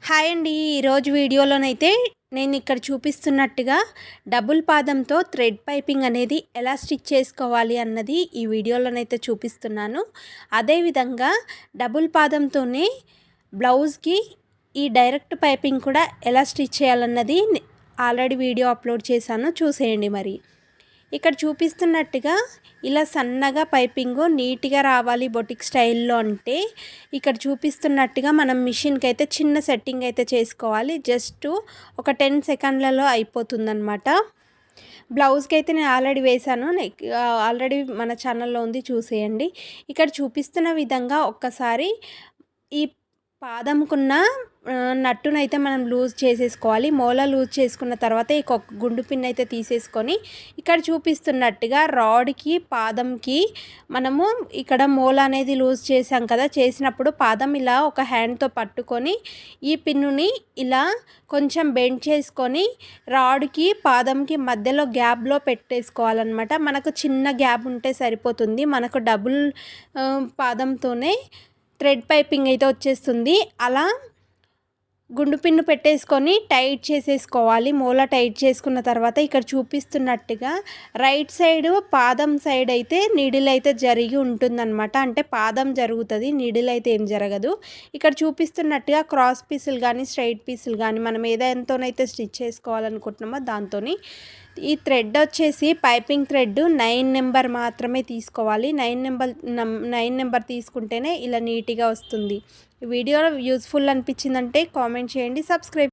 Hi అండి. ఈరోజు వీడియోలోనైతే నేను ఇక్కడ చూపిస్తున్నట్టుగా డబుల్ పాదంతో థ్రెడ్ పైపింగ్ అనేది ఎలా స్టిచ్ చేసుకోవాలి అన్నది ఈ వీడియోలోనైతే చూపిస్తున్నాను. అదేవిధంగా డబుల్ పాదంతోనే బ్లౌజ్కి ఈ డైరెక్ట్ పైపింగ్ కూడా ఎలా స్టిచ్ చేయాలన్నది ఆల్రెడీ వీడియో అప్లోడ్ చేశాను, చూసేయండి. మరి ఇక్కడ చూపిస్తున్నట్టుగా ఇలా సన్నగా పైపింగ్ నీట్గా రావాలి బొటిక్ స్టైల్లో అంటే ఇక్కడ చూపిస్తున్నట్టుగా మనం మిషన్కి అయితే చిన్న సెట్టింగ్ అయితే చేసుకోవాలి. జస్ట్ ఒక 10 సెకండ్లలో అయిపోతుందన్నమాట. బ్లౌజ్కి అయితే నేను ఆల్రెడీ వేశాను, ఆల్రెడీ మన ఛానల్లో ఉంది, చూసేయండి. ఇక్కడ చూపిస్తున్న విధంగా ఒక్కసారి ఈ పాదంకున్న నట్టునైతే మనం లూజ్ చేసేసుకోవాలి. మూల లూజ్ చేసుకున్న తర్వాత ఈ గుండు పిన్ అయితే తీసేసుకొని ఇక్కడ చూపిస్తున్నట్టుగా రాడ్కి పాదంకి మనము ఇక్కడ మూల అనేది లూజ్ చేసాం కదా, చేసినప్పుడు పాదం ఇలా ఒక హ్యాండ్తో పట్టుకొని ఈ పిన్నుని ఇలా కొంచెం బెండ్ చేసుకొని రాడ్కి పాదంకి మధ్యలో గ్యాప్లో పెట్టేసుకోవాలన్నమాట. మనకు చిన్న గ్యాప్ ఉంటే సరిపోతుంది. మనకు డబుల్ పాదంతోనే థ్రెడ్ పైపింగ్ అయితే వచ్చేస్తుంది. అలా గుండు పిన్ను పెట్టేసుకొని టైట్ చేసేసుకోవాలి. మూల టైట్ చేసుకున్న తర్వాత ఇక్కడ చూపిస్తున్నట్టుగా రైట్ సైడ్ పాదం సైడ్ అయితే నీడిల్ అయితే జరిగి ఉంటుందన్నమాట. అంటే పాదం జరుగుతుంది, నీడిల్ అయితే ఏం జరగదు. ఇక్కడ చూపిస్తున్నట్టుగా క్రాస్ పీసులు కానీ స్ట్రైట్ పీసులు కానీ మనం ఏదైనాతోనైతే స్టిచ్ చేసుకోవాలనుకుంటున్నామో దాంతో ఈ థ్రెడ్ వచ్చేసి పైపింగ్ థ్రెడ్ 9 నెంబర్ మాత్రమే తీసుకోవాలి. 9 నెంబర్ తీసుకుంటేనే ఇలా నీట్గా వస్తుంది. వీడియో యూజ్ఫుల్ అనిపించిందంటే కామెంట్ చేయండి, సబ్స్క్రైబ్